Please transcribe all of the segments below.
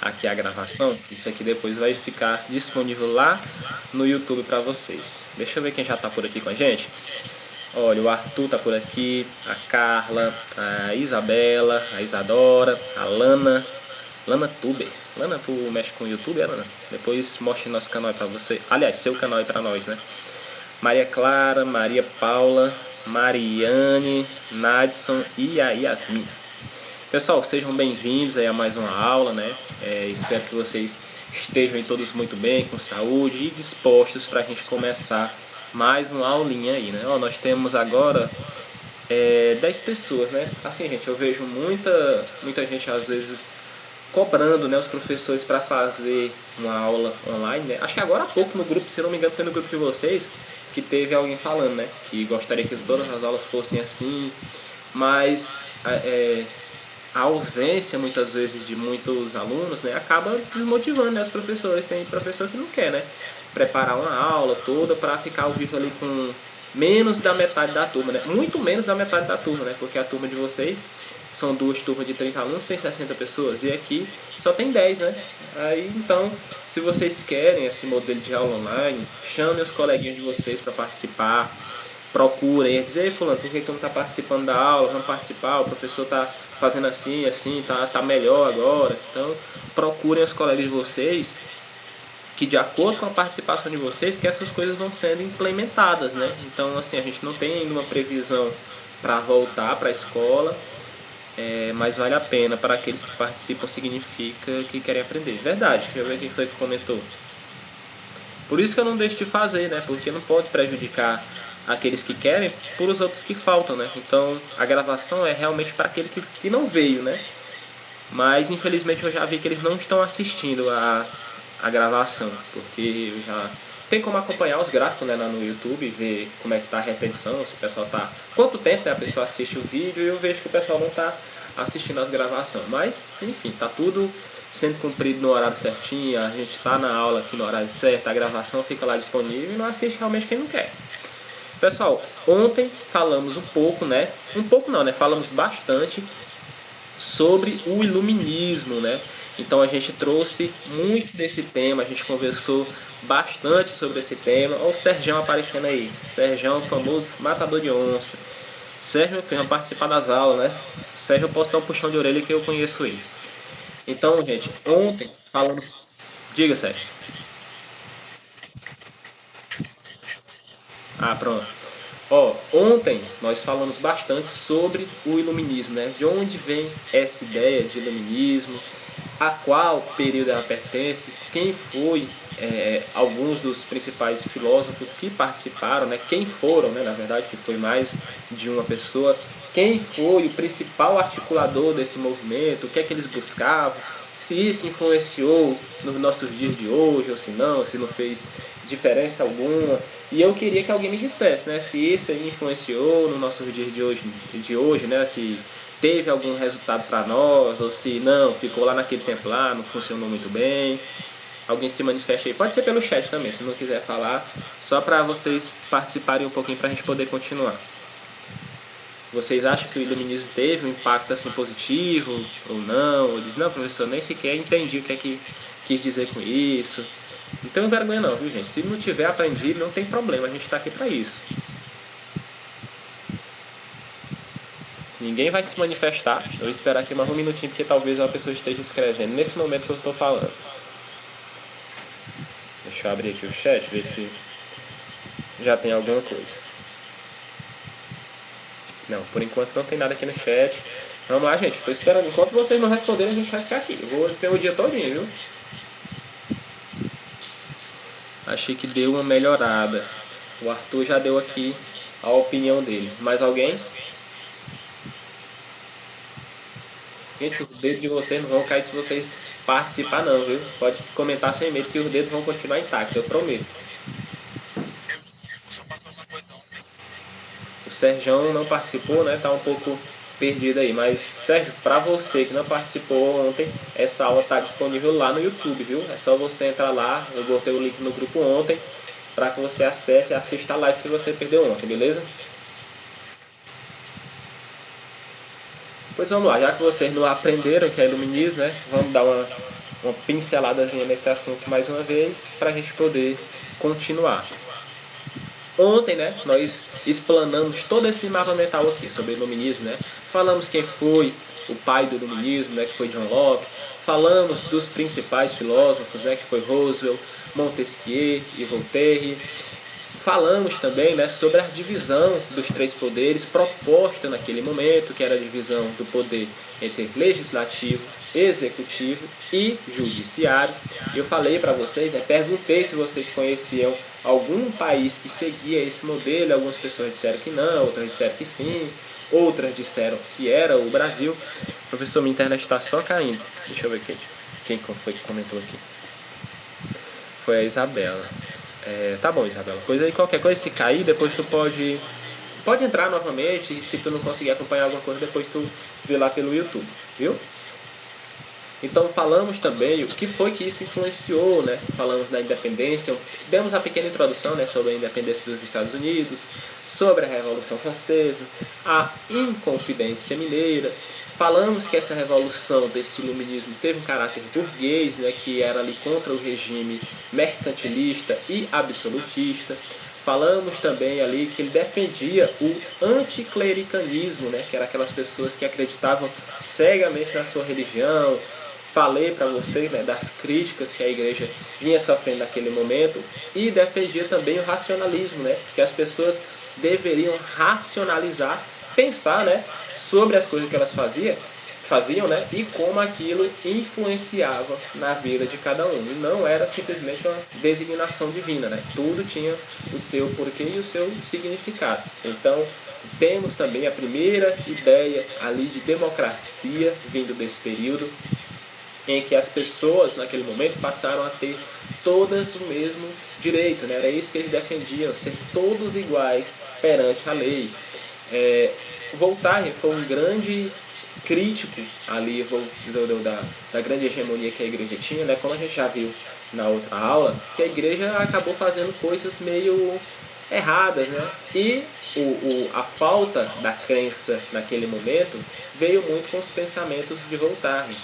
aqui a gravação, isso aqui depois vai ficar disponível lá no YouTube para vocês. Deixa eu ver quem já está por aqui com a gente. Olha, o Arthur tá por aqui, a Carla, a Isabela, a Isadora, a Lana Tuber. Lana, tu mexe com o YouTube, Lana? Depois mostre nosso canal aí pra você. Aliás, seu canal aí pra nós, né? Maria Clara, Maria Paula, Mariane, Nadson e a Yasmin. Pessoal, sejam bem-vindos aí a mais uma aula, né? Espero que vocês estejam aí todos muito bem, com saúde e dispostos para a gente começar mais uma aulinha aí, né? Ó, nós temos agora 10 pessoas, né? Assim, gente, eu vejo muita gente às vezes cobrando, né, os professores para fazer uma aula online, né? Acho que agora há pouco no grupo, se não me engano, foi no grupo de vocês que teve alguém falando, né, que gostaria que todas as aulas fossem assim, mas a ausência muitas vezes de muitos alunos, né, acaba desmotivando, né, os professores. Tem professor que não quer, né, preparar uma aula toda para ficar ao vivo ali com menos da metade da turma, né? Muito menos da metade da turma, né? Porque a turma de vocês são duas turmas de 30 alunos, tem 60 pessoas, e aqui só tem 10, né? Aí, então, se vocês querem esse modelo de aula online, chamem os coleguinhas de vocês para participar, procurem, dizer, ei, fulano, por que tu não está participando da aula? Vamos participar, o professor está fazendo assim, tá melhor agora. Então, procurem os colegas de vocês, que de acordo com a participação de vocês, que essas coisas vão sendo implementadas, né? Então, assim, a gente não tem ainda uma previsão para voltar para a escola, mas vale a pena. Para aqueles que participam, significa que querem aprender. Verdade, deixa eu ver quem foi que comentou. Por isso que eu não deixo de fazer, né? Porque não pode prejudicar aqueles que querem por os outros que faltam, né? Então, a gravação é realmente para aquele que não veio, né? Mas, infelizmente, eu já vi que eles não estão assistindo a gravação, porque eu já tem como acompanhar os gráficos, né, no YouTube, ver como é que tá a retenção, se o pessoal tá, quanto tempo, né, a pessoa assiste o vídeo, e eu vejo que o pessoal não tá assistindo as gravações, mas enfim, tá tudo sendo cumprido no horário certinho, a gente tá na aula aqui no horário certo, a gravação fica lá disponível e não assiste realmente quem não quer. Pessoal, ontem falamos um pouco, né, falamos bastante sobre o iluminismo, né? Então a gente trouxe muito desse tema, a gente conversou bastante sobre esse tema. Olha o Sergião aparecendo aí, Sergião, famoso matador de onça. Sérgio, meu filho, vai participar das aulas, né? Sérgio, eu posso dar um puxão de orelha que eu conheço ele. Então, gente, ontem falamos... Diga, Sérgio. Ah, pronto. Ó, ontem nós falamos bastante sobre o iluminismo, né? De onde vem essa ideia de iluminismo, a qual período ela pertence, quem foi alguns dos principais filósofos que participaram, né? Quem foram, né? Na verdade, que foi mais de uma pessoa, quem foi o principal articulador desse movimento, o que é que eles buscavam, se isso influenciou nos nossos dias de hoje ou se não fez diferença alguma. E eu queria que alguém me dissesse, né, se isso aí influenciou nos nossos dias de hoje, né, se teve algum resultado para nós, ou se não, ficou lá naquele tempo lá, não funcionou muito bem. Alguém se manifeste aí, pode ser pelo chat também, se não quiser falar, só para vocês participarem um pouquinho para a gente poder continuar. Vocês acham que o iluminismo teve um impacto assim positivo ou não? Ou diz, não, professor, nem sequer entendi o que é que quis dizer com isso. Não tenho vergonha não, viu, gente? Se não tiver aprendido, não tem problema, a gente está aqui para isso. Ninguém vai se manifestar. Eu vou esperar aqui mais um minutinho, porque talvez uma pessoa esteja escrevendo nesse momento que eu estou falando. Deixa eu abrir aqui o chat, ver se já tem alguma coisa. Não, por enquanto não tem nada aqui no chat. Vamos lá, gente. Estou esperando. Enquanto vocês não responderem, a gente vai ficar aqui. Eu vou ter o dia todinho, viu? Achei que deu uma melhorada. O Arthur já deu aqui a opinião dele. Mais alguém? Gente, os dedos de vocês não vão cair se vocês participar não, viu? Pode comentar sem medo que os dedos vão continuar intactos, eu prometo. O Sergião não participou, né? Tá um pouco perdido aí. Mas, Sérgio, para você que não participou ontem, essa aula tá disponível lá no YouTube, viu? É só você entrar lá. Eu botei o link no grupo ontem para que você acesse e assista a live que você perdeu ontem, beleza? Pois vamos lá, já que vocês não aprenderam o que é iluminismo, né? Vamos dar uma pinceladazinha nesse assunto mais uma vez, para a gente poder continuar. Ontem, né, nós explanamos todo esse mapa mental aqui sobre o iluminismo, né? Falamos quem foi o pai do iluminismo, né, que foi John Locke. Falamos dos principais filósofos, né, que foi Roosevelt, Montesquieu e Voltaire. Falamos também, né, sobre a divisão dos três poderes proposta naquele momento, que era a divisão do poder entre legislativo, executivo e judiciário. Eu falei para vocês, né, perguntei se vocês conheciam algum país que seguia esse modelo. Algumas pessoas disseram que não, outras disseram que sim, outras disseram que era o Brasil. Professor, minha internet está só caindo. Deixa eu ver quem foi que comentou aqui. Foi a Isabela. Tá bom, Isabela. Pois aí, qualquer coisa, se cair, depois tu pode entrar novamente. E se tu não conseguir acompanhar alguma coisa, depois tu vê lá pelo YouTube, viu? Então falamos também o que foi que isso influenciou, né? Falamos da independência, demos a pequena introdução, né, sobre a independência dos Estados Unidos, sobre a Revolução Francesa, a Inconfidência Mineira. Falamos que essa revolução desse iluminismo teve um caráter burguês, né, que era ali contra o regime mercantilista e absolutista. Falamos também ali que ele defendia o anticlericanismo, né, que eram aquelas pessoas que acreditavam cegamente na sua religião. Falei para vocês, né, das críticas que a igreja vinha sofrendo naquele momento, e defendia também o racionalismo, né, que as pessoas deveriam racionalizar, pensar, né, sobre as coisas que elas faziam, né, e como aquilo influenciava na vida de cada um. E não era simplesmente uma designação divina, né? Tudo tinha o seu porquê e o seu significado. Então, temos também a primeira ideia ali de democracia vindo desse período, em que as pessoas naquele momento passaram a ter todas o mesmo direito, né? Era isso que eles defendiam, ser todos iguais perante a lei. Voltaire foi um grande crítico ali da grande hegemonia que a igreja tinha, né? Como a gente já viu na outra aula, que a igreja acabou fazendo coisas meio erradas, né? E a falta da crença naquele momento veio muito com os pensamentos de Voltaire.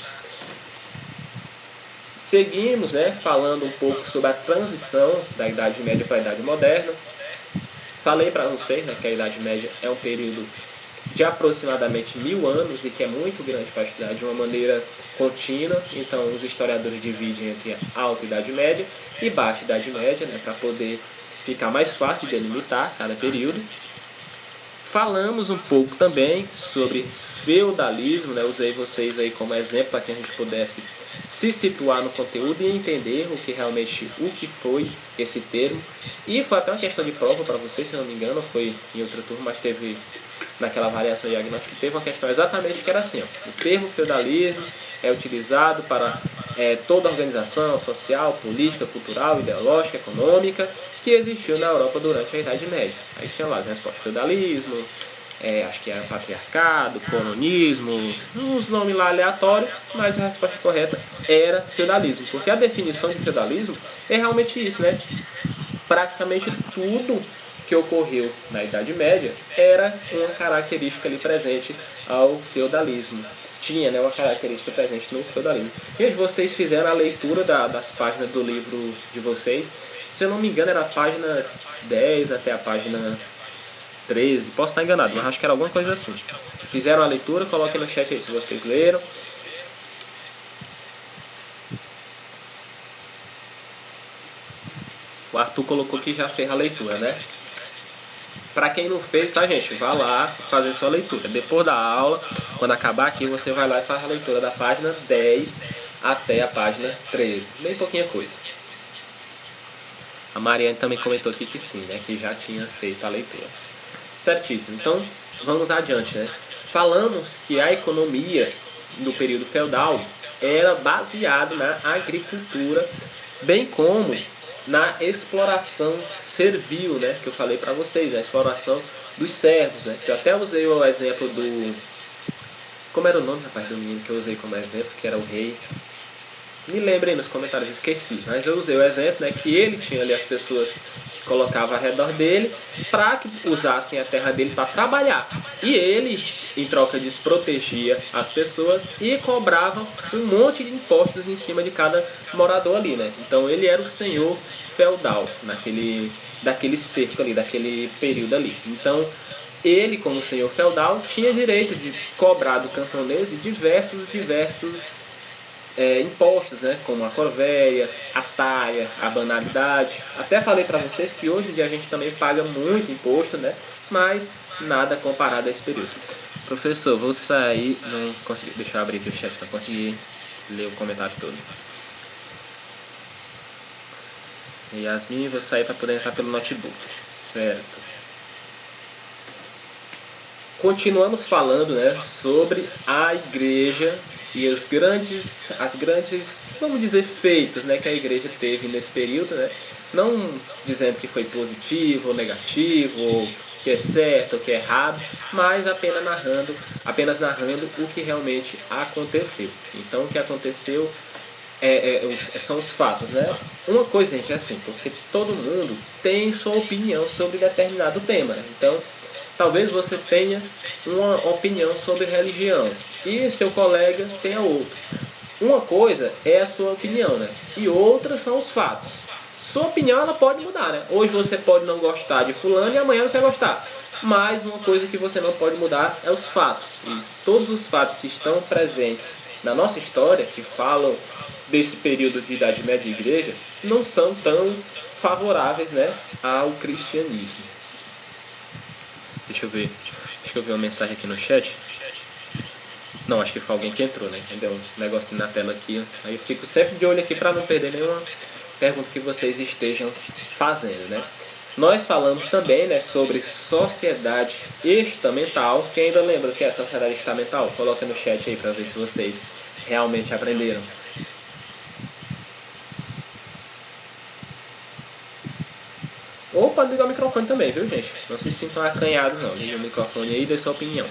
Seguimos, né, falando um pouco sobre a transição da Idade Média para a Idade Moderna. Falei para vocês, né, que a Idade Média é um período de aproximadamente 1000 anos e que é muito grande para estudar de uma maneira contínua. Então, os historiadores dividem entre Alta Idade Média e Baixa Idade Média, né, para poder ficar mais fácil de delimitar cada período. Falamos um pouco também sobre feudalismo, né? Usei vocês aí como exemplo para que a gente pudesse se situar no conteúdo e entender o que foi esse termo. E foi até uma questão de prova para vocês, se não me engano, foi em outra turma, mas teve naquela variação diagnóstica, teve uma questão exatamente que era assim, ó: o termo feudalismo é utilizado para toda a organização social, política, cultural, ideológica, econômica que existiu na Europa durante a Idade Média. Aí tinha lá as respostas: feudalismo, acho que era patriarcado, colonismo, uns nomes lá aleatórios, mas a resposta correta era feudalismo, porque a definição de feudalismo é realmente isso, né? Praticamente tudo que ocorreu na Idade Média era uma característica ali presente ao feudalismo. Tinha, né, uma característica presente no feudalismo. Gente, vocês fizeram a leitura das páginas do livro de vocês. Se eu não me engano, era a página 10 até a página 13. Posso estar enganado, mas acho que era alguma coisa assim. Fizeram a leitura? Coloquem no chat aí se vocês leram. O Arthur colocou que já fez a leitura, né? Para quem não fez, tá, gente? Vá lá fazer sua leitura. Depois da aula, quando acabar aqui, você vai lá e faz a leitura da página 10 até a página 13. Bem pouquinha coisa. A Mariane também comentou aqui que sim, né? Que já tinha feito a leitura. Certíssimo. Então, vamos adiante, né? Falamos que a economia no período feudal era baseada na agricultura, bem como na exploração servil, né, que eu falei para vocês, a exploração dos servos, né, que eu até usei o exemplo do... Como era o nome, rapaz, do menino que eu usei como exemplo, que era o rei? Me lembrem nos comentários, esqueci, mas eu usei o exemplo, né, que ele tinha ali as pessoas que colocavam ao redor dele para que usassem a terra dele para trabalhar. E ele, em troca disso, protegia as pessoas e cobrava um monte de impostos em cima de cada morador ali, né? Então ele era o senhor feudal daquele cerco ali, daquele período ali. Então ele, como senhor feudal, tinha direito de cobrar do camponês diversos impostos, né? Como a corvéia, a taia, a banalidade. Até falei para vocês que hoje em dia a gente também paga muito imposto, né? Mas nada comparado a esse período. Professor, vou sair, não consegui, deixa eu abrir aqui o chat para conseguir ler o comentário todo. Yasmin, vou sair para poder entrar pelo notebook. Certo. Continuamos falando, né, sobre a igreja e as grandes, vamos dizer, feitos, né, que a igreja teve nesse período, né? Não dizendo que foi positivo ou negativo, ou que é certo ou que é errado, mas apenas narrando o que realmente aconteceu. Então, o que aconteceu são os fatos, né? Uma coisa, gente, é assim, porque todo mundo tem sua opinião sobre determinado tema, né? Então, talvez você tenha uma opinião sobre religião e seu colega tenha outra. Uma coisa é a sua opinião, né? E outra são os fatos. Sua opinião ela pode mudar, né? Hoje você pode não gostar de fulano e amanhã você vai gostar. Mas uma coisa que você não pode mudar é os fatos. E todos os fatos que estão presentes na nossa história, que falam desse período de Idade Média e Igreja, não são tão favoráveis, né, ao cristianismo. Deixa eu ver uma mensagem aqui no chat. Não, acho que foi alguém que entrou, né? Deu um negocinho na tela aqui. Aí eu fico sempre de olho aqui para não perder nenhuma pergunta que vocês estejam fazendo, né? Nós falamos também, né, sobre sociedade estamental. Quem ainda lembra o que é sociedade estamental? Coloca no chat aí para ver se vocês realmente aprenderam. Ou pode ligar o microfone também, viu, gente? Não se sintam acanhados, não. Liga o microfone aí e dê sua opinião.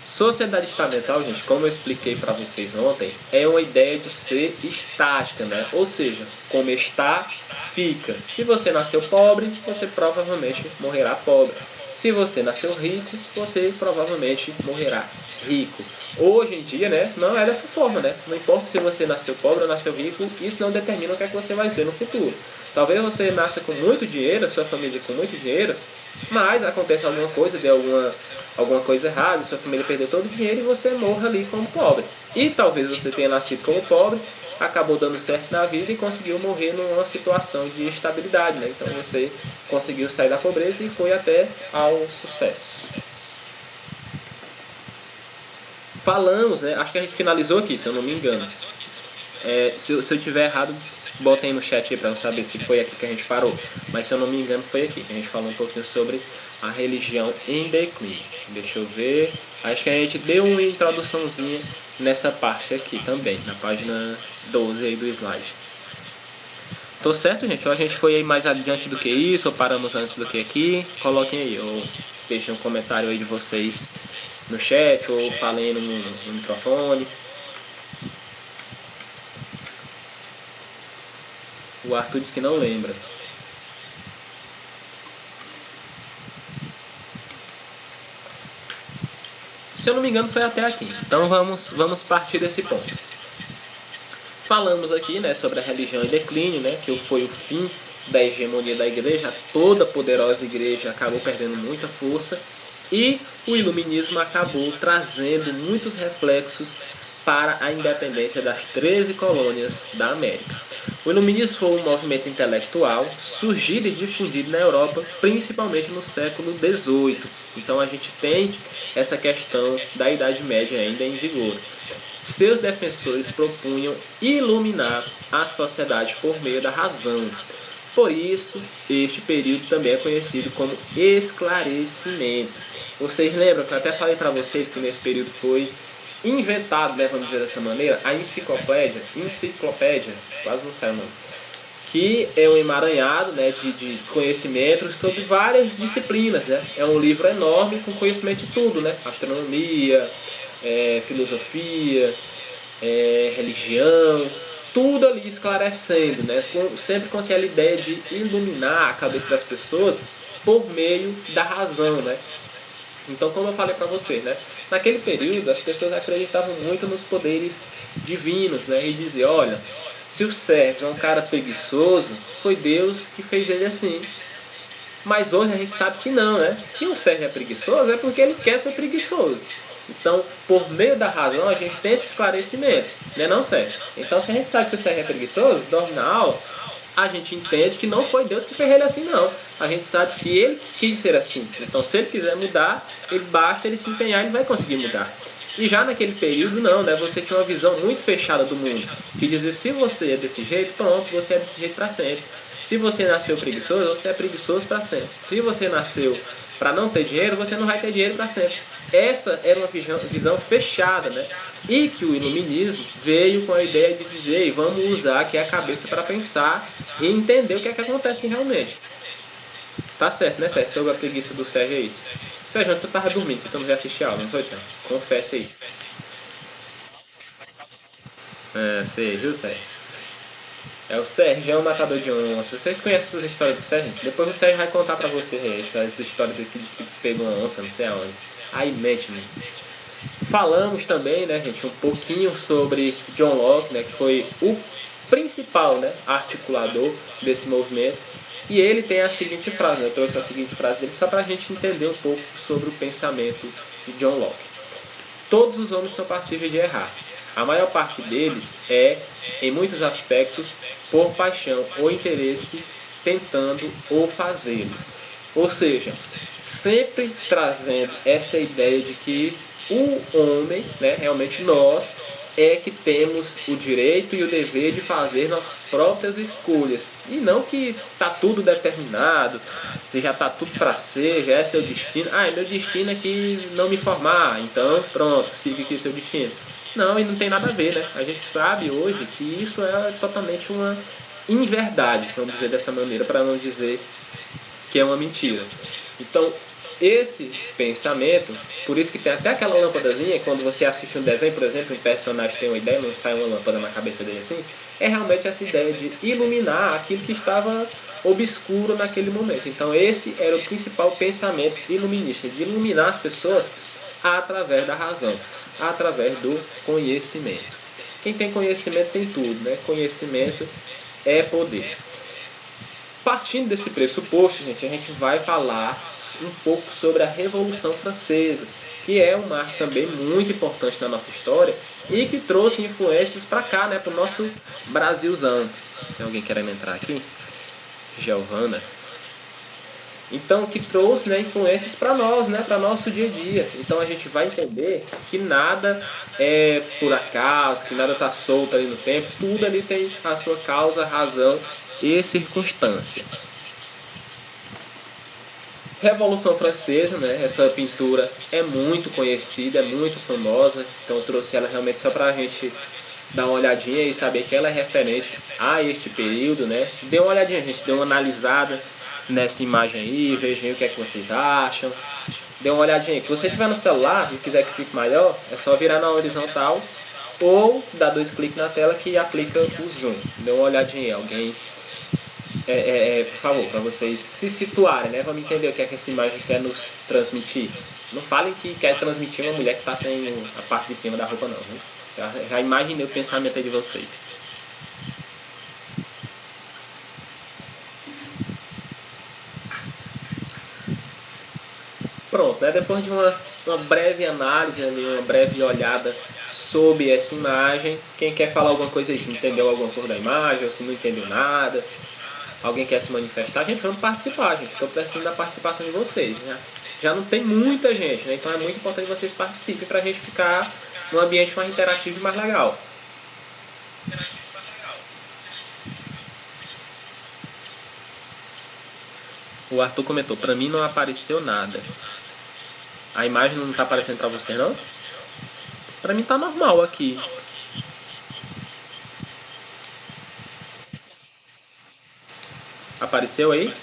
Sociedade estamental, gente, como eu expliquei para vocês ontem, é uma ideia de ser estática, né? Ou seja, como está, fica. Se você nasceu pobre, você provavelmente morrerá pobre. Se você nasceu rico, você provavelmente morrerá rico. Hoje em dia, né, não é dessa forma, né? Não importa se você nasceu pobre ou nasceu rico, isso não determina o que é que você vai ser no futuro. Talvez você nasça com muito dinheiro, sua família com muito dinheiro, mas acontece alguma coisa, dê alguma coisa errada, sua família perdeu todo o dinheiro e você morra ali como pobre. E talvez você tenha nascido como pobre, acabou dando certo na vida e conseguiu morrer numa situação de estabilidade, né? Então você conseguiu sair da pobreza e foi até ao sucesso. Falamos, né? Acho que a gente finalizou aqui, se eu não me engano. Se eu tiver errado, botem no chat aí para eu saber se foi aqui que a gente parou. Mas se eu não me engano, foi aqui que a gente falou um pouquinho sobre a religião em declínio. Deixa eu ver. Acho que a gente deu uma introduçãozinha nessa parte aqui também, na página 12 aí do slide. Tô certo, gente? Ou a gente foi aí mais adiante do que isso, ou paramos antes do que aqui? Coloquem aí, ou deixem um comentário aí de vocês no chat, ou falem no microfone. O Arthur diz que não lembra. Se eu não me engano, foi até aqui. Então vamos partir desse ponto. Falamos aqui, né, sobre a religião em declínio, né, que foi o fim da hegemonia da igreja. A toda poderosa igreja acabou perdendo muita força. E o iluminismo acabou trazendo muitos reflexos para a independência das 13 colônias da América. O iluminismo foi um movimento intelectual surgido e difundido na Europa, principalmente no século XVIII. Então a gente tem essa questão da Idade Média ainda em vigor. Seus defensores propunham iluminar a sociedade por meio da razão. Por isso, este período também é conhecido como esclarecimento. Vocês lembram que eu até falei para vocês que nesse período foi inventado, né, vamos dizer dessa maneira, a enciclopédia, quase não sai o nome, que é um emaranhado, né, de conhecimentos sobre várias disciplinas, né? É um livro enorme com conhecimento de tudo, né? Astronomia, filosofia, religião, tudo ali esclarecendo, né? Sempre com aquela ideia de iluminar a cabeça das pessoas por meio da razão, né? Então, como eu falei para você, né? Naquele período as pessoas acreditavam muito nos poderes divinos, né? E diziam, olha, se o Sérgio é um cara preguiçoso, foi Deus que fez ele assim. Mas hoje a gente sabe que não, né? Se o Sérgio é preguiçoso, é porque ele quer ser preguiçoso. Então, por meio da razão, a gente tem esse esclarecimento, né, não, Sérgio? Então, se a gente sabe que o Sérgio é preguiçoso, dorme na aula, a gente entende que não foi Deus que fez ele assim, não. A gente sabe que ele quis ser assim. Então, se ele quiser mudar, basta ele se empenhar e ele vai conseguir mudar. E já naquele período, não, né? Você tinha uma visão muito fechada do mundo, que dizia, se você é desse jeito, pronto, você é desse jeito para sempre. Se você nasceu preguiçoso, você é preguiçoso para sempre. Se você nasceu para não ter dinheiro, você não vai ter dinheiro para sempre. Essa era uma visão fechada, né? E que o iluminismo veio com a ideia de dizer, vamos usar aqui a cabeça para pensar e entender o que é que acontece realmente. Tá certo, né, Sérgio? Sobre a preguiça do Sérgio aí. Sérgio, tu tava dormindo, tu não veio assistir a aula, não foi, Sérgio? Confessa aí. Sei, viu, Sérgio? O Sérgio é um matador de onça. Vocês conhecem essas histórias do Sérgio? Depois o Sérgio vai contar pra vocês a história do que disse que pegou uma onça, não sei aonde. Aí mente, mano. Falamos também, né, gente, um pouquinho sobre John Locke, né, que foi o principal, né, articulador desse movimento. E ele tem a seguinte frase, né, eu trouxe a seguinte frase dele só pra gente entender um pouco sobre o pensamento de John Locke. Todos os homens são passíveis de errar. A maior parte deles é, em muitos aspectos, por paixão ou interesse, tentando ou fazê-lo. Ou seja, sempre trazendo essa ideia de que o homem, né, realmente nós, é que temos o direito e o dever de fazer nossas próprias escolhas. E não que está tudo determinado, já está tudo para ser, já é seu destino. Meu destino é que não me formar, então pronto, siga aqui seu destino. Não, e não tem nada a ver, né? A gente sabe hoje que isso é totalmente uma inverdade, vamos dizer dessa maneira, para não dizer que é uma mentira. Então, esse pensamento, por isso que tem até aquela lâmpadazinha, quando você assiste um desenho, por exemplo, um personagem tem uma ideia, não sai uma lâmpada na cabeça dele assim, é realmente essa ideia de iluminar aquilo que estava obscuro naquele momento. Então, esse era o principal pensamento iluminista, de iluminar as pessoas através da razão, através do conhecimento. Quem tem conhecimento tem tudo, né? Conhecimento é poder. Partindo desse pressuposto, gente, a gente vai falar um pouco sobre a Revolução Francesa, que é um marco também muito importante na nossa história e que trouxe influências para cá, né, para o nosso Brasilzão. Tem alguém querendo entrar aqui? Giovana. Então, que trouxe, né, influências para nós, né, para nosso dia a dia. Então, a gente vai entender que nada é por acaso, que nada está solto ali no tempo. Tudo ali tem a sua causa, razão e circunstância. Revolução Francesa, né, essa pintura é muito conhecida, é muito famosa. Então, eu trouxe ela realmente só para a gente dar uma olhadinha e saber que ela é referente a este período, né. Dê uma olhadinha, a gente deu uma analisada nessa imagem aí, vejam aí o que é que vocês acham. Dê uma olhadinha aí. Se você tiver no celular e quiser que fique maior, é só virar na horizontal ou dar 2 cliques na tela que aplica o zoom. Dê uma olhadinha aí, alguém, por favor, para vocês se situarem, né? Vamos entender o que é que essa imagem quer nos transmitir. Não falem que quer transmitir uma mulher que está sem a parte de cima da roupa, não. Viu? Já imaginei o pensamento aí de vocês. Pronto, né? Depois de uma breve análise, uma breve olhada sobre essa imagem, quem quer falar alguma coisa aí, se entendeu alguma coisa da imagem, ou se não entendeu nada, alguém quer se manifestar, gente, vamos participar, gente. Estou precisando da participação de vocês. Né? Já não tem muita gente, né? Então é muito importante que vocês participem para a gente ficar num ambiente mais interativo e mais legal. O Arthur comentou, para mim não apareceu nada. A imagem não está aparecendo para você, não? Para mim tá normal aqui. Apareceu aí?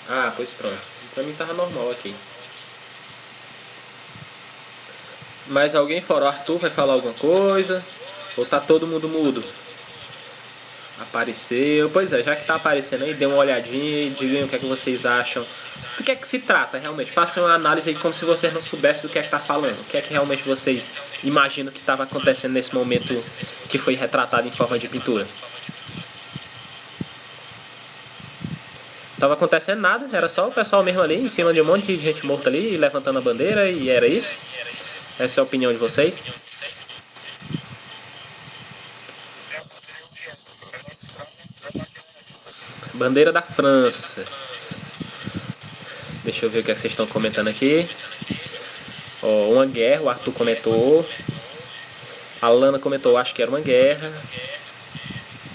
Ah, pois pronto. Pra mim tava normal aqui. Mais alguém fora o Arthur vai falar alguma coisa? Ou tá todo mundo mudo? Apareceu. Pois é, já que tá aparecendo aí, dê uma olhadinha e digam o que é que vocês acham. Do que é que se trata realmente? Façam uma análise aí como se vocês não soubessem do que é que tá falando. O que é que realmente vocês imaginam que estava acontecendo nesse momento que foi retratado em forma de pintura? Tava acontecendo nada, era só o pessoal mesmo ali, em cima de um monte de gente morta ali, levantando a bandeira, e era isso? Essa é a opinião de vocês? Bandeira da França. Deixa eu ver o que é que vocês estão comentando aqui. Ó, uma guerra, o Arthur comentou. A Lana comentou, acho que era uma guerra.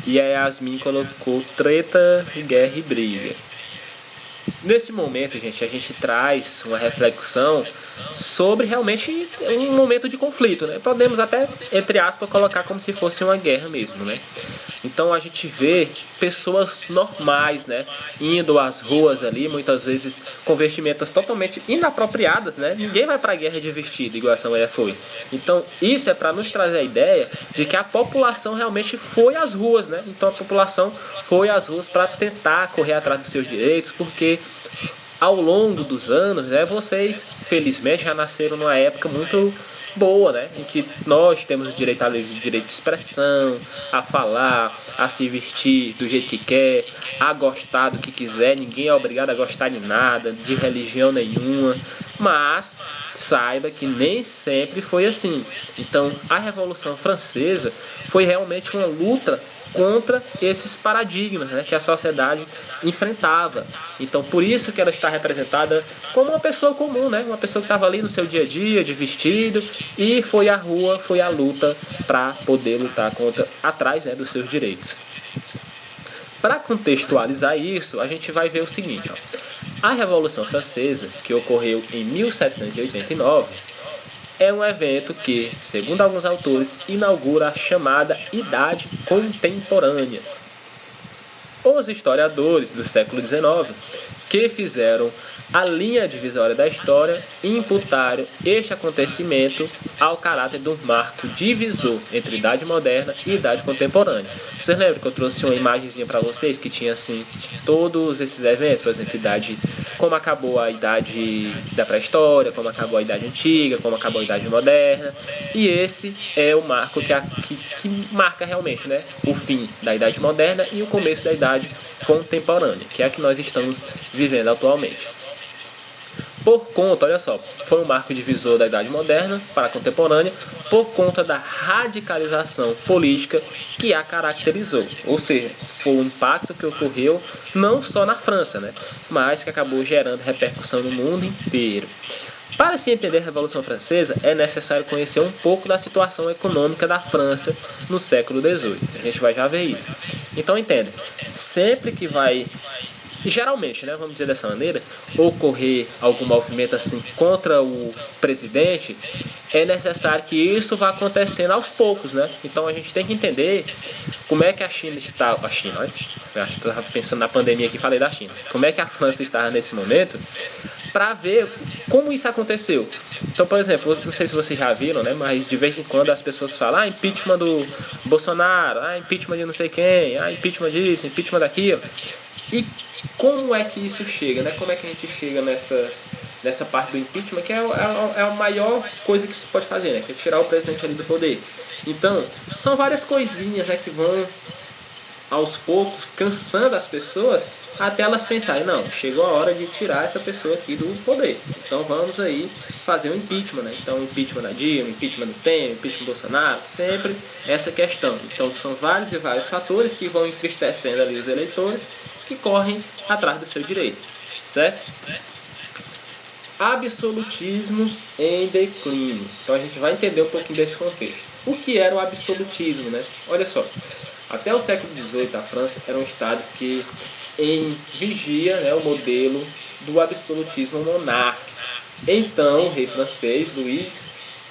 E a Yasmin colocou treta, guerra e briga. Nesse momento, gente, a gente traz uma reflexão sobre realmente um momento de conflito, né? Podemos até, entre aspas, colocar como se fosse uma guerra mesmo, né? Então a gente vê pessoas normais, né, indo às ruas ali, muitas vezes com vestimentas totalmente inapropriadas, né? Ninguém vai para a guerra de vestido igual essa mulher foi. Então isso é para nos trazer a ideia de que a população realmente foi às ruas, né? Então a população foi às ruas para tentar correr atrás dos seus direitos, porque ao longo dos anos, né, vocês felizmente já nasceram numa época muito boa, né, em que nós temos direito a direito de expressão, a falar, a se vestir do jeito que quer, a gostar do que quiser, ninguém é obrigado a gostar de nada, de religião nenhuma, mas saiba que nem sempre foi assim. Então, a Revolução Francesa foi realmente uma luta contra esses paradigmas, né, que a sociedade enfrentava. Então, por isso que ela está representada como uma pessoa comum, né, uma pessoa que estava ali no seu dia a dia, de vestido, e foi à rua, foi à luta para poder lutar contra, atrás, né, dos seus direitos. Para contextualizar isso, a gente vai ver o seguinte, ó. A Revolução Francesa, que ocorreu em 1789, é um evento que, segundo alguns autores, inaugura a chamada Idade Contemporânea. Os historiadores do século XIX, que fizeram a linha divisória da história, imputaram este acontecimento ao caráter de um marco divisor entre Idade Moderna e Idade Contemporânea. Vocês lembram que eu trouxe uma imagenzinha para vocês que tinha assim todos esses eventos, por exemplo, como acabou a Idade da Pré-História, como acabou a Idade Antiga, como acabou a Idade Moderna, e esse é o marco que marca realmente, né, o fim da Idade Moderna e o começo da Idade Contemporânea, que é a que nós estamos vivendo atualmente. Por conta, olha só, foi um marco divisor da Idade Moderna para a Contemporânea por conta da radicalização política que a caracterizou. Ou seja, foi um impacto que ocorreu não só na França, né, mas que acabou gerando repercussão no mundo inteiro. Para se entender a Revolução Francesa, é necessário conhecer um pouco da situação econômica da França no século XVIII. A gente vai já ver isso. Então, entenda, sempre que vai... E geralmente, né, vamos dizer dessa maneira, ocorrer algum movimento assim contra o presidente, é necessário que isso vá acontecendo aos poucos, né? Então a gente tem que entender como é que a China está... A China, olha, eu acho que estava pensando na pandemia aqui e falei da China. Como é que a França está nesse momento para ver como isso aconteceu. Então, por exemplo, não sei se vocês já viram, né, mas de vez em quando as pessoas falam impeachment do Bolsonaro, impeachment de não sei quem, impeachment disso, impeachment daquilo. E como é que isso chega, né? Como é que a gente chega nessa parte do impeachment, que é a maior coisa que se pode fazer, né? Que é tirar o presidente ali do poder. Então, são várias coisinhas, né, que vão aos poucos cansando as pessoas até elas pensarem, não, chegou a hora de tirar essa pessoa aqui do poder. Então vamos aí fazer um impeachment, né? Então impeachment da Dilma, impeachment do Temer, impeachment do Bolsonaro, sempre essa questão. Então são vários e vários fatores que vão entristecendo ali os eleitores que correm atrás do seu direito, certo? Absolutismo em declínio. Então a gente vai entender um pouquinho desse contexto. O que era o absolutismo, né? Olha só, até o século XVIII a França era um estado que vigia, né, o modelo do absolutismo monárquico. Então o rei francês Luís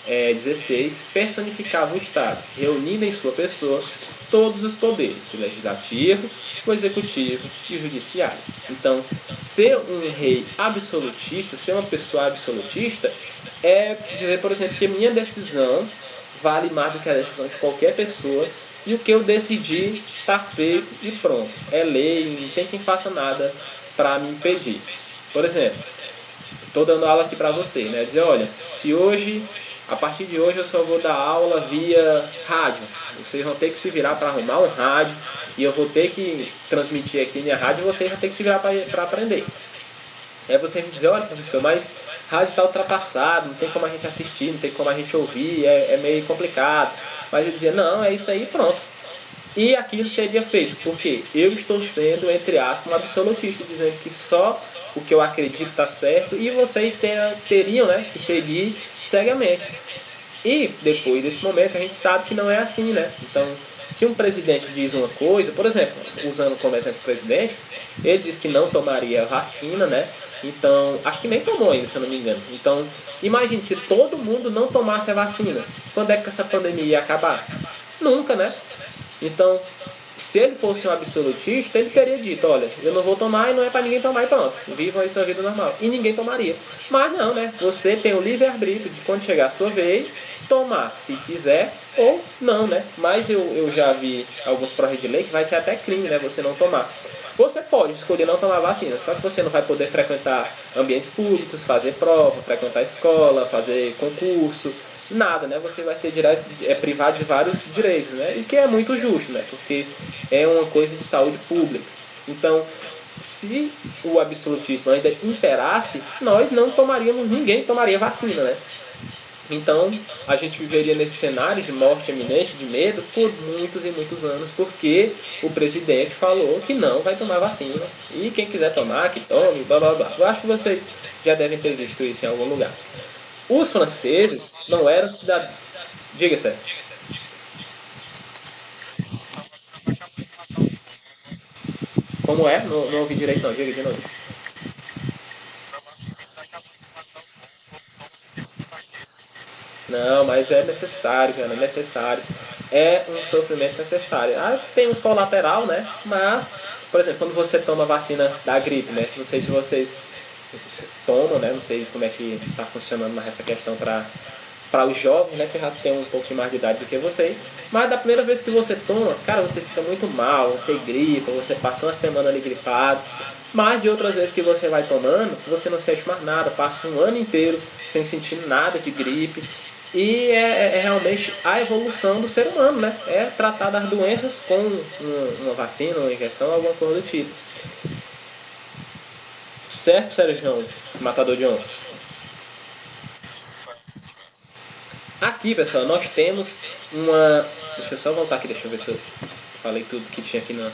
XVI personificava o estado, reunindo em sua pessoa todos os poderes, o legislativo, o executivo e o judiciário. Então, ser um rei absolutista, ser uma pessoa absolutista, é dizer, por exemplo, que minha decisão vale mais do que a decisão de qualquer pessoa e o que eu decidi está feito e pronto. É lei, não tem quem faça nada para me impedir. Por exemplo, estou dando aula aqui para vocês, né? Dizer, olha, se hoje, a partir de hoje eu só vou dar aula via rádio. Vocês vão ter que se virar para arrumar um rádio e eu vou ter que transmitir aqui minha rádio e vocês vão ter que se virar para aprender. Aí você me dizer, olha professor, mas rádio está ultrapassado, não tem como a gente assistir, não tem como a gente ouvir, é meio complicado. Mas eu dizia, não, é isso aí, pronto. E aquilo seria feito, porque eu estou sendo, entre aspas, um absolutista, dizendo que só o que eu acredito está certo e vocês teriam, né, que seguir cegamente. E depois desse momento a gente sabe que não é assim, né? Então, se um presidente diz uma coisa, por exemplo, usando como exemplo o presidente, ele diz que não tomaria vacina, né? Então, acho que nem tomou ainda, se eu não me engano. Então, imagine se todo mundo não tomasse a vacina, quando é que essa pandemia ia acabar? Nunca, né? Então, se ele fosse um absolutista, ele teria dito, olha, eu não vou tomar e não é para ninguém tomar e pronto, vivam aí sua vida normal. E ninguém tomaria. Mas não, né? Você tem o livre-arbítrio de quando chegar a sua vez, tomar se quiser ou não, né? Mas eu já vi alguns projetos de lei que vai ser até crime, né? Você não tomar. Você pode escolher não tomar vacina, só que você não vai poder frequentar ambientes públicos, fazer prova, frequentar escola, fazer concurso, nada, né? Você vai ser privado de vários direitos, né? E que é muito justo, né? Porque é uma coisa de saúde pública. Então, se o absolutismo ainda imperasse, nós não tomaríamos, ninguém tomaria vacina, né? Então, a gente viveria nesse cenário de morte iminente, de medo, por muitos e muitos anos, porque o presidente falou que não vai tomar vacina. E quem quiser tomar, que tome, blá blá blá. Eu acho que vocês já devem ter visto isso em algum lugar. Os franceses não eram cidadãos. Diga, Sérgio. Como é? Não ouvi direito, não. Diga de novo. Não, mas é necessário, cara, é necessário. É um sofrimento necessário. Ah, tem uns colateral, né? Mas, por exemplo, quando você toma a vacina da gripe, né? Não sei se vocês tomam, né? Não sei como é que está funcionando mais essa questão para os jovens, né, que já tem um pouco mais de idade do que vocês, mas da primeira vez que você toma, cara, você fica muito mal, você gripa, você passa uma semana ali gripado, mas de outras vezes que você vai tomando, você não sente mais nada, passa um ano inteiro sem sentir nada de gripe, e é realmente a evolução do ser humano, né, é tratar das doenças com uma vacina, uma injeção, alguma coisa do tipo. Certo, Sérgio, matador de onças? Aqui, pessoal, nós temos uma... Deixa eu só voltar aqui, deixa eu ver se eu falei tudo que tinha aqui na...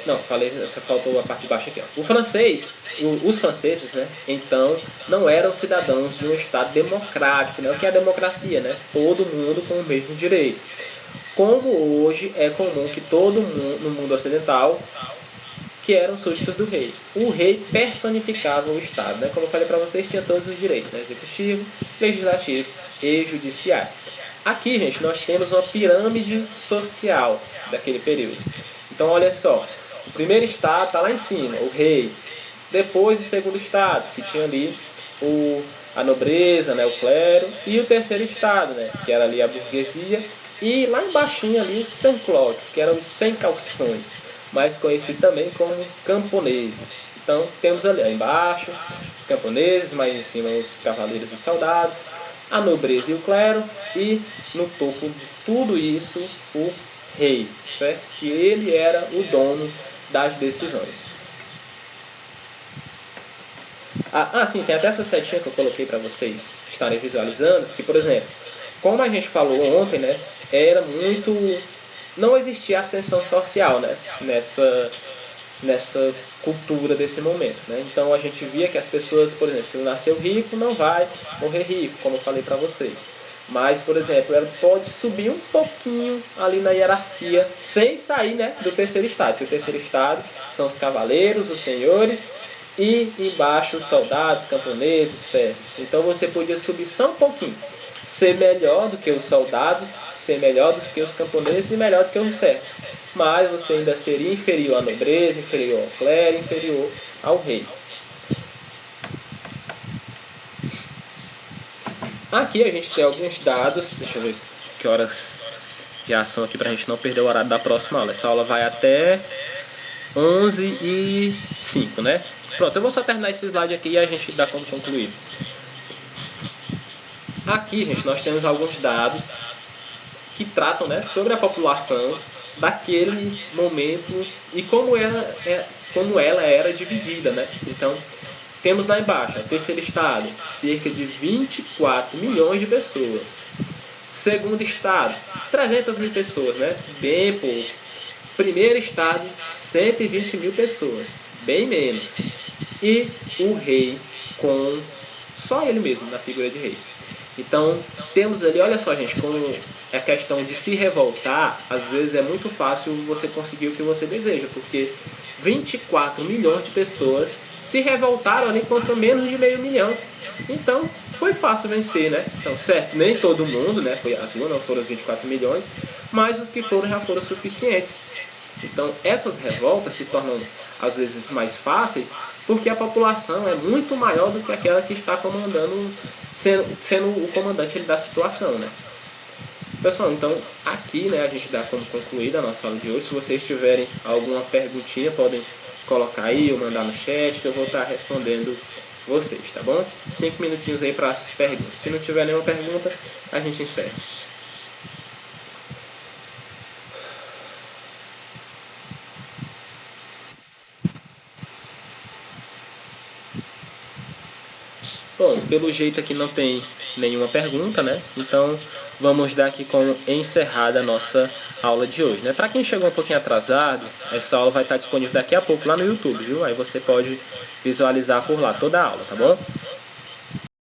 Não, falei, só faltou a parte de baixo aqui. Ó. O francês, os franceses, né, então, não eram cidadãos de um Estado democrático, né? O que é a democracia, né? Todo mundo com o mesmo direito. Como hoje é comum que todo mundo, no mundo ocidental, que eram súditos do rei. O rei personificava o Estado, né? Como eu falei para vocês, tinha todos os direitos, né? Executivo, legislativo e judiciário. Aqui, gente, nós temos uma pirâmide social daquele período. Então, olha só, o primeiro estado está lá em cima, o rei. Depois o segundo estado, que tinha ali a nobreza, né, o clero, e o terceiro estado, né, que era ali a burguesia, e lá embaixo ali os sans-culottes, que eram os sem calções, mais conhecidos também como camponeses. Então temos ali embaixo os camponeses, mais em cima os cavaleiros e soldados, a nobreza e o clero, e no topo de tudo isso o rei, certo? Que ele era o dono das decisões. Sim, tem até essa setinha que eu coloquei para vocês estarem visualizando, que, por exemplo, como a gente falou ontem, né, era muito... Não existia ascensão social, né, nessa cultura desse momento, né? Então a gente via que as pessoas, por exemplo, se nasceu rico, não vai morrer rico, como eu falei para vocês. Mas, por exemplo, ela pode subir um pouquinho ali na hierarquia, sem sair, né, do terceiro estado. Porque o terceiro estado são os cavaleiros, os senhores, e embaixo os soldados, camponeses, servos. Então você podia subir só um pouquinho. ser melhor do que os soldados, ser melhor do que os camponeses e melhor do que os servos. Mas você ainda seria inferior à nobreza, inferior ao clero, inferior ao rei. Aqui a gente tem alguns dados, deixa eu ver que horas já são aqui para a gente não perder o horário da próxima aula. Essa aula vai até 11h05, né? Pronto, eu vou só terminar esse slide aqui e a gente dá como concluir. Aqui, gente, nós temos alguns dados que tratam, né, sobre a população daquele momento e como ela era dividida, né? Então, temos lá embaixo, o terceiro estado, cerca de 24 milhões de pessoas. Segundo estado, 300 mil pessoas, né? Bem pouco. Primeiro estado, 120 mil pessoas, bem menos. E o rei com só ele mesmo, na figura de rei. Então, temos ali, olha só, gente, como é questão de se revoltar, às vezes é muito fácil você conseguir o que você deseja, porque 24 milhões de pessoas se revoltaram ali contra menos de meio milhão. Então, foi fácil vencer, né? Então, certo, nem todo mundo, né? Foi as ruas, não foram os 24 milhões, mas os que foram já foram suficientes. Então, essas revoltas se tornam, às vezes, mais fáceis, porque a população é muito maior do que aquela que está comandando, sendo o comandante da situação, né? Pessoal, então aqui, né, a gente dá como concluída a nossa aula de hoje. Se vocês tiverem alguma perguntinha, podem colocar aí ou mandar no chat, que eu vou estar respondendo vocês, tá bom? 5 minutinhos aí para as perguntas. Se não tiver nenhuma pergunta, a gente encerra. Bom, pelo jeito aqui não tem nenhuma pergunta, né? Então vamos dar aqui como encerrada a nossa aula de hoje, né? Para quem chegou um pouquinho atrasado, essa aula vai estar disponível daqui a pouco lá no YouTube, viu? Aí você pode visualizar por lá toda a aula, tá bom?